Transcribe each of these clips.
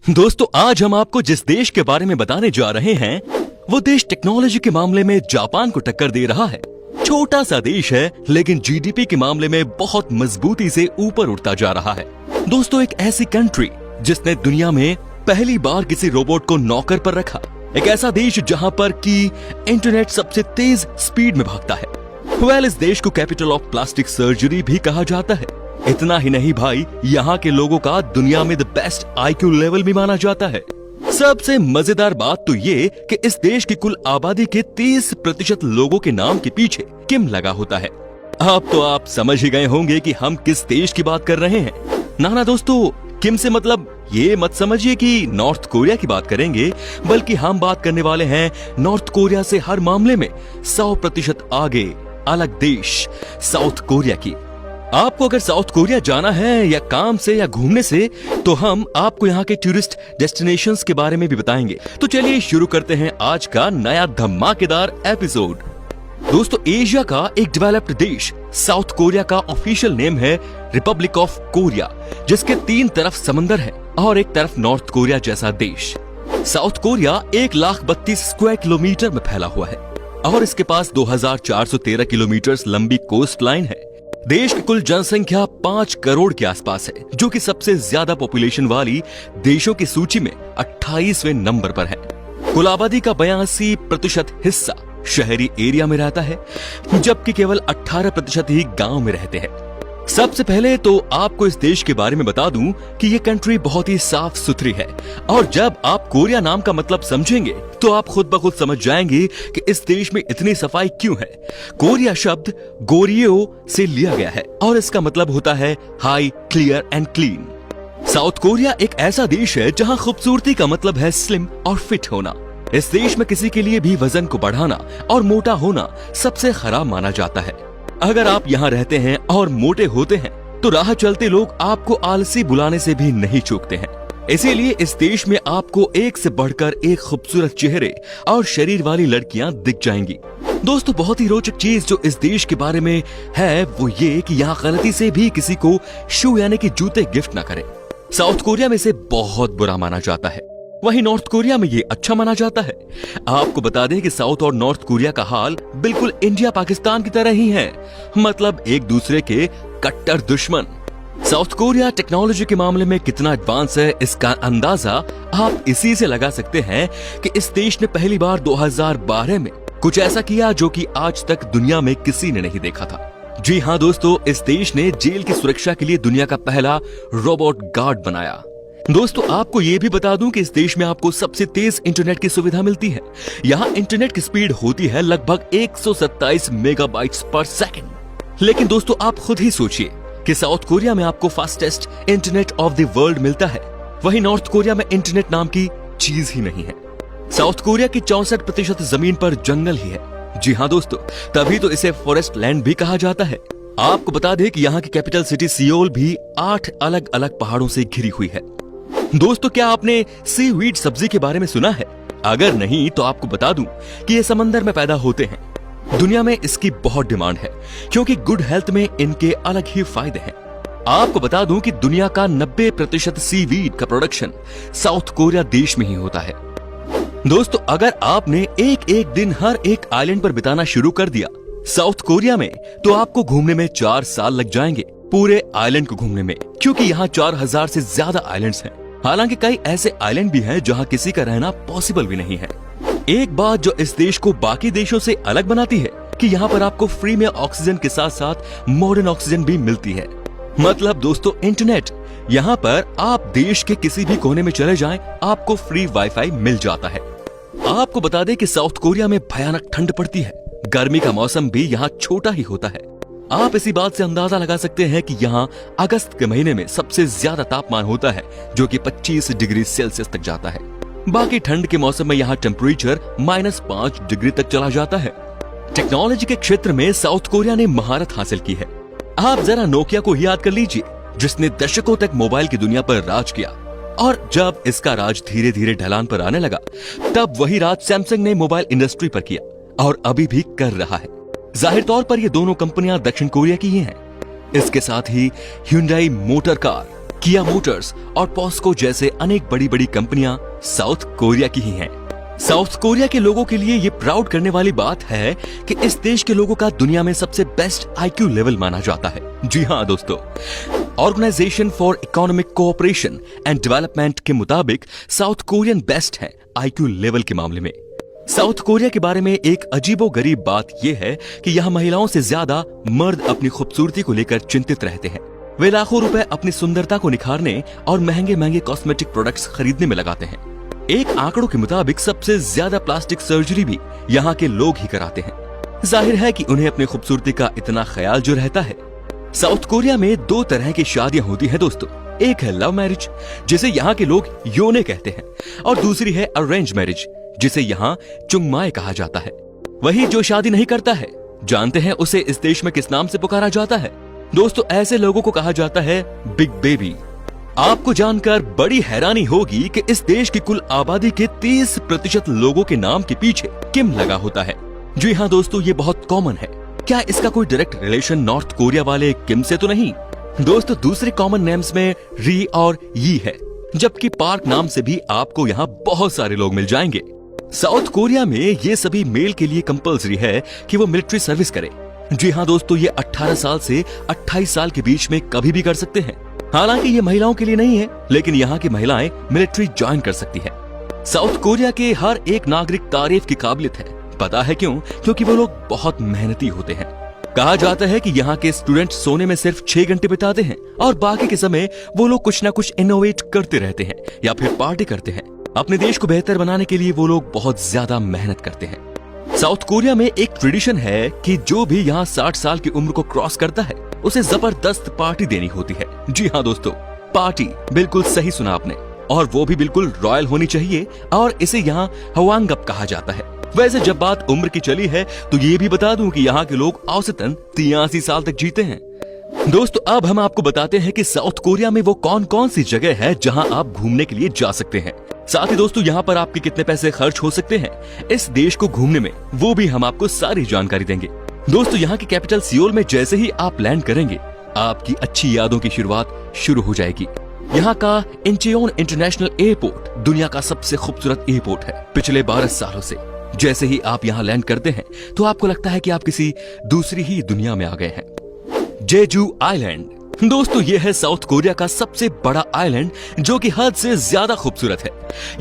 दोस्तों आज हम आपको जिस देश के बारे में बताने जा रहे हैं वो देश टेक्नोलॉजी के मामले में जापान को टक्कर दे रहा है। छोटा सा देश है लेकिन जीडीपी के मामले में बहुत मजबूती से ऊपर उठता जा रहा है। दोस्तों एक ऐसी कंट्री जिसने दुनिया में पहली बार किसी रोबोट को नौकर पर रखा, एक ऐसा देश जहां पर की इंटरनेट सबसे तेज स्पीड में भागता है। इस देश को कैपिटल ऑफ प्लास्टिक सर्जरी भी कहा जाता है। इतना ही नहीं भाई, यहाँ के लोगों का दुनिया में द बेस्ट आईक्यू लेवल भी माना जाता है। सबसे मजेदार बात तो ये कि इस देश की कुल आबादी के 30% लोगों के नाम के पीछे किम लगा होता है। अब तो आप समझ ही गए होंगे कि हम किस देश की बात कर रहे हैं। ना दोस्तों, किम से मतलब ये मत समझिए कि नॉर्थ कोरिया की बात करेंगे, बल्कि हम बात करने वाले हैं नॉर्थ कोरिया से हर मामले में 100% आगे अलग देश साउथ कोरिया की। आपको अगर साउथ कोरिया जाना है या काम से या घूमने से, तो हम आपको यहाँ के टूरिस्ट डेस्टिनेशंस के बारे में भी बताएंगे। तो चलिए शुरू करते हैं आज का नया धमाकेदार एपिसोड। दोस्तों एशिया का एक डेवलप्ड देश साउथ कोरिया का ऑफिशियल नेम है रिपब्लिक ऑफ कोरिया, जिसके 3 तरफ समंदर है और एक तरफ नॉर्थ कोरिया जैसा देश। साउथ कोरिया 1,32,000 स्क्वायर किलोमीटर में फैला हुआ है और इसके पास 2,413 किलोमीटर लंबी कोस्ट लाइन है। देश की कुल जनसंख्या 5 करोड़ के आसपास है, जो कि सबसे ज्यादा पॉपुलेशन वाली देशों की सूची में 28वें नंबर पर है। कुल आबादी का 82% हिस्सा शहरी एरिया में रहता है, जबकि केवल 18% ही गांव में रहते हैं। सबसे पहले तो आपको इस देश के बारे में बता दूं कि ये कंट्री बहुत ही साफ सुथरी है, और जब आप कोरिया नाम का मतलब समझेंगे तो आप खुद ब खुद समझ जाएंगे कि इस देश में इतनी सफाई क्यों है। कोरिया शब्द गोरियो से लिया गया है और इसका मतलब होता है high, clear and clean. South Korea एक ऐसा देश है जहां खूबसूरती का मतलब है स्लिम और फिट होना। इस देश में किसी के लिए भी वजन को बढ़ाना और मोटा होना सबसे खराब माना जाता है। अगर आप यहाँ रहते हैं और मोटे होते हैं तो राह चलते लोग आपको आलसी बुलाने से भी नहीं चूकते हैं। इसीलिए इस देश में आपको एक से बढ़कर एक खूबसूरत चेहरे और शरीर वाली लड़कियां दिख जाएंगी। दोस्तों बहुत ही रोचक चीज जो इस देश के बारे में है वो ये कि यहाँ गलती से भी किसी को शू यानी कि जूते गिफ्ट न करें। साउथ कोरिया में इसे बहुत बुरा माना जाता है, वहीं नॉर्थ कोरिया में ये अच्छा माना जाता है। आपको बता दें कि साउथ और नॉर्थ कोरिया का हाल बिल्कुल इंडिया पाकिस्तान की तरह ही है, मतलब एक दूसरे के कट्टर दुश्मन। साउथ कोरिया टेक्नोलॉजी के मामले में कितना एडवांस है इसका अंदाजा आप इसी से लगा सकते हैं कि इस देश ने पहली बार 2012 में कुछ ऐसा किया जो कि आज तक दुनिया में किसी ने नहीं देखा था। जी हाँ दोस्तों, इस देश ने जेल की सुरक्षा के लिए दुनिया का पहला रोबोट गार्ड बनाया। दोस्तों आपको ये भी बता दूं कि इस देश में आपको सबसे तेज इंटरनेट की सुविधा मिलती है। यहाँ इंटरनेट की स्पीड होती है लगभग 127 मेगाबाइट्स पर सेकंड। लेकिन दोस्तों आप खुद ही सोचिए कि साउथ कोरिया में आपको fastest internet of the world मिलता है, वहीं नॉर्थ कोरिया में इंटरनेट नाम की चीज ही नहीं है। साउथ कोरिया की 64% जमीन पर जंगल ही है। जी हाँ दोस्तों, तभी तो इसे फॉरेस्ट लैंड भी कहा जाता है। आपको बता दें कि यहाँ की कैपिटल सिटी सियोल भी 8 अलग अलग पहाड़ों से घिरी हुई है। दोस्तों क्या आपने सीवीड सब्जी के बारे में सुना है? अगर नहीं तो आपको बता दूं कि ये समंदर में पैदा होते हैं। दुनिया में इसकी बहुत डिमांड है क्योंकि गुड हेल्थ में इनके अलग ही फायदे हैं। आपको बता दूं कि दुनिया का 90% सीवीड का प्रोडक्शन साउथ कोरिया देश में ही होता है। दोस्तों अगर आपने एक दिन हर एक आइलैंड पर बिताना शुरू कर दिया साउथ कोरिया में, तो आपको घूमने में 4 साल लग जाएंगे पूरे आइलैंड को घूमने में, क्योंकि यहाँ 4000 से ज्यादा आइलैंड्स हैं। हालांकि कई ऐसे आइलैंड भी हैं जहां किसी का रहना पॉसिबल भी नहीं है। एक बात जो इस देश को बाकी देशों से अलग बनाती है कि यहाँ पर आपको फ्री में ऑक्सीजन के साथ साथ मॉडर्न ऑक्सीजन भी मिलती है। मतलब दोस्तों इंटरनेट यहाँ पर आप देश के किसी भी कोने में चले जाएं, आपको फ्री वाईफाई मिल जाता है। आपको बता दें कि साउथ कोरिया में भयानक ठंड पड़ती है। गर्मी का मौसम भी यहाँ छोटा ही होता है। आप इसी बात से अंदाजा लगा सकते हैं कि यहाँ अगस्त के महीने में सबसे ज्यादा तापमान होता है जो कि 25 डिग्री सेल्सियस तक जाता है। बाकी ठंड के मौसम में यहाँ टेम्परेचर -5 डिग्री तक चला जाता है। टेक्नोलॉजी के क्षेत्र में साउथ कोरिया ने महारत हासिल की है। आप जरा नोकिया को ही याद कर लीजिए, जिसने दशकों तक मोबाइल की दुनिया पर राज किया, और जब इसका राज धीरे धीरे ढलान पर आने लगा तब वही राज सैमसंग ने मोबाइल इंडस्ट्री पर किया और अभी भी कर रहा है। जाहिर तौर पर ये दोनों कंपनियां दक्षिण कोरिया की ही हैं। इसके साथ ही Hyundai मोटर कार, किया मोटर्स और पॉस्को जैसे अनेक बड़ी बड़ी कंपनियां साउथ कोरिया की ही हैं। साउथ कोरिया के लोगों के लिए ये प्राउड करने वाली बात है कि इस देश के लोगों का दुनिया में सबसे बेस्ट आईक्यू लेवल माना जाता है। जी हाँ दोस्तों, Organisation for Economic Cooperation and Development के मुताबिक साउथ कोरियन बेस्ट है आईक्यू लेवल के मामले में। साउथ कोरिया के बारे में एक अजीबोगरीब बात यह है कि यहाँ महिलाओं से ज्यादा मर्द अपनी खूबसूरती को लेकर चिंतित रहते हैं। वे लाखों रुपए अपनी सुंदरता को निखारने और महंगे महंगे कॉस्मेटिक प्रोडक्ट्स खरीदने में लगाते हैं। एक आंकड़ों के मुताबिक सबसे ज्यादा प्लास्टिक सर्जरी भी यहाँ के लोग ही कराते हैं। जाहिर है कि उन्हें अपनी खूबसूरती का इतना ख्याल जो रहता है। साउथ कोरिया में दो तरह की शादियां होती हैं दोस्तों। एक है लव मैरिज, जिसे यहाँ के लोग योने कहते हैं, और दूसरी है अरेंज मैरिज, जिसे यहाँ चुंगमाए कहा जाता है। वही जो शादी नहीं करता है, जानते हैं उसे इस देश में किस नाम से पुकारा जाता है? दोस्तों, ऐसे लोगों को कहा जाता है बिग बेबी। आपको जानकर बड़ी हैरानी होगी कि इस देश की कुल आबादी के 30% लोगों के नाम के पीछे किम लगा होता है। जी हाँ दोस्तों, ये बहुत कॉमन है। क्या इसका कोई डायरेक्ट रिलेशन नॉर्थ कोरिया वाले किम से तो नहीं? दोस्तों, दूसरे कॉमन नेम्स में री और यी है, जबकि पार्क नाम से भी आपको यहाँ बहुत सारे लोग मिल जाएंगे। साउथ कोरिया में ये सभी मेल के लिए कंपल्सरी है कि वो मिलिट्री सर्विस करे। जी हाँ दोस्तों, ये 18 साल से 28 साल के बीच में कभी भी कर सकते हैं। हालांकि ये महिलाओं के लिए नहीं है, लेकिन यहाँ की महिलाएं मिलिट्री ज्वाइन कर सकती है। साउथ कोरिया के हर एक नागरिक तारीफ की काबिलियत है। पता है क्यों? क्योंकि वो लोग बहुत मेहनती होते हैं। कहा जाता है कि यहाँ के स्टूडेंट सोने में सिर्फ 6 घंटे बिताते हैं और बाकी के समय वो लोग कुछ ना कुछ इनोवेट करते रहते हैं या फिर पार्टी करते हैं। अपने देश को बेहतर बनाने के लिए वो लोग बहुत ज्यादा मेहनत करते हैं। साउथ कोरिया में एक ट्रेडिशन है कि जो भी यहाँ 60 साल की उम्र को क्रॉस करता है, उसे जबरदस्त पार्टी देनी होती है। जी हाँ दोस्तों, पार्टी, बिल्कुल सही सुना आपने, और वो भी बिल्कुल रॉयल होनी चाहिए, और इसे यहाँ हवांगप कहा जाता है। वैसे जब बात उम्र की चली है तो ये भी बता दूं कि यहाँ के लोग औसतन 83 साल तक जीते हैं। दोस्तों, अब हम आपको बताते हैं कि साउथ कोरिया में वो कौन कौन सी जगह है जहां आप घूमने के लिए जा सकते हैं। साथ ही दोस्तों, यहाँ पर आपके कितने पैसे खर्च हो सकते हैं इस देश को घूमने में, वो भी हम आपको सारी जानकारी देंगे। दोस्तों, यहाँ की कैपिटल सियोल में जैसे ही आप लैंड करेंगे, आपकी अच्छी यादों की शुरुआत शुरू हो जाएगी। यहाँ का इंचियोन इंटरनेशनल एयरपोर्ट दुनिया का सबसे खूबसूरत एयरपोर्ट है पिछले 12 सालों से। जैसे ही आप यहाँ लैंड करते हैं तो आपको लगता है कि आप किसी दूसरी ही दुनिया में आ गए हैं। Jeju island. दोस्तों, ये है साउथ कोरिया का सबसे बड़ा आइलैंड, जो कि हद से ज्यादा खूबसूरत है।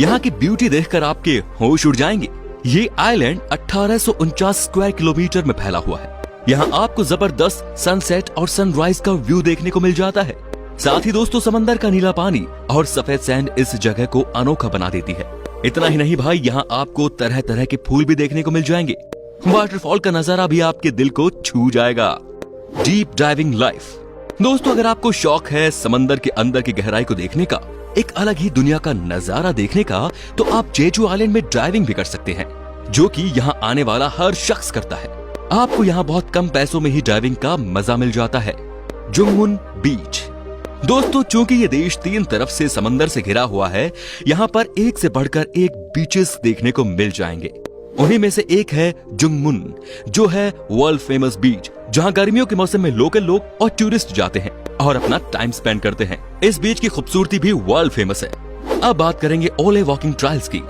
यहाँ की ब्यूटी देखकर आपके होश उड़ जाएंगे। ये आइलैंड 1849 स्क्वायर किलोमीटर में फैला हुआ है। यहाँ आपको जबरदस्त सनसेट और सनराइज का व्यू देखने को मिल जाता है। साथ ही दोस्तों, समंदर का नीला पानी और सफेद सैंड इस जगह को अनोखा बना देती है। इतना ही नहीं भाई, यहाँ आपको तरह तरह के फूल भी देखने को मिल जाएंगे। वाटरफॉल का नजारा भी आपके दिल को छू जाएगा। Deep diving life. दोस्तों, अगर आपको शौक है समंदर के अंदर की गहराई को देखने का, एक अलग ही दुनिया का नजारा देखने का, तो आप जेजू आइलैंड में ड्राइविंग भी कर सकते हैं, जो कि यहाँ आने वाला हर शख्स करता है। आपको यहाँ बहुत कम पैसों में ही ड्राइविंग का मजा मिल जाता है। जुंगमुन बीच। दोस्तों, चूंकि ये देश 3 तरफ से समंदर से घिरा हुआ है, यहाँ पर एक से बढ़कर एक बीचेस देखने को मिल जाएंगे। उन्हीं में से एक है जुंगमुन, जो है वर्ल्ड फेमस बीच, जहाँ गर्मियों के मौसम में लोकल लोग और टूरिस्ट जाते हैं और अपना टाइम स्पेंड करते हैं। इस बीच की खूबसूरती भी वर्ल्ड फेमस है। अब बात करेंगे ओले वॉकिंग ट्रायल्स की।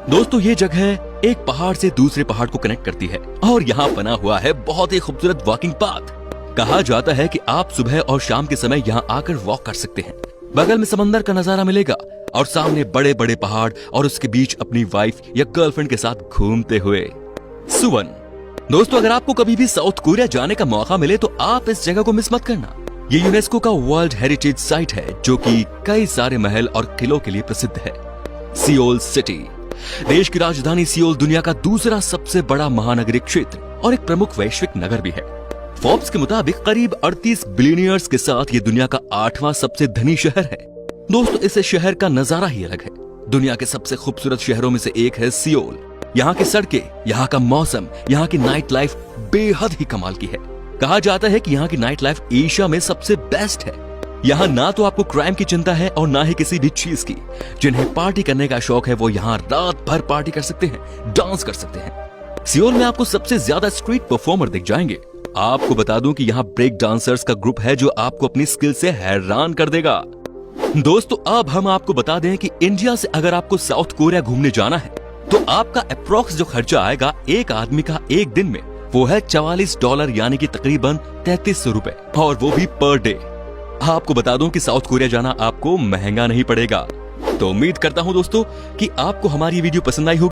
दोस्तों, ये जगह एक पहाड़ से दूसरे पहाड़ को कनेक्ट करती है और यहाँ बना हुआ है बहुत ही खूबसूरत वॉकिंग पाथ। कहा जाता है कि आप सुबह और शाम के समय यहाँ आकर वॉक कर सकते हैं। बगल में समंदर का नजारा मिलेगा और सामने बड़े बड़े पहाड़, और उसके बीच अपनी वाइफ या गर्लफ्रेंड के साथ घूमते हुए। सुवन। दोस्तों, अगर आपको कभी भी साउथ कोरिया जाने का मौका मिले तो आप इस जगह को मिस मत करना। ये यूनेस्को का वर्ल्ड हेरिटेज साइट है, जो कि कई सारे महल और किलों के लिए प्रसिद्ध है। Seoul city. देश की राजधानी सियोल दुनिया का दूसरा सबसे बड़ा महानगरीय क्षेत्र और एक प्रमुख वैश्विक नगर भी है। फोर्ब्स के मुताबिक करीब 38 बिलियनियर्स के साथ ये दुनिया का 8वां सबसे धनी शहर है। दोस्तों, इस शहर का नजारा ही अलग है। दुनिया के सबसे खूबसूरत शहरों में से एक है सियोल। यहाँ की सड़कें, यहाँ का मौसम, यहाँ की नाइट लाइफ बेहद ही कमाल की है। कहा जाता है कि यहाँ की नाइट लाइफ एशिया में सबसे बेस्ट है। यहाँ ना तो आपको क्राइम की चिंता है और ना ही किसी भी चीज की। जिन्हें पार्टी करने का शौक है वो यहाँ रात भर पार्टी कर सकते हैं, डांस कर सकते हैं। सियोल में आपको सबसे ज्यादा स्ट्रीट परफॉर्मर दिख जाएंगे। आपको बता दूं कि यहाँ ब्रेक डांसर्स का ग्रुप है जो आपको अपनी स्किल से हैरान कर देगा। दोस्तों अब हम आपको बता दें कि इंडिया से अगर आपको साउथ कोरिया घूमने जाना है तो आपका अप्रोक्स जो खर्चा आएगा एक आदमी का एक दिन में वो है $44 यानी कि तकरीबन 3300 रुपए, और वो भी पर डे। आपको बता दूं कि साउथ कोरिया जाना आपको महंगा नहीं पड़ेगा। तो उम्मीद करता हूं दोस्तों कि आपको हमारी वीडियो पसंद आई होगी।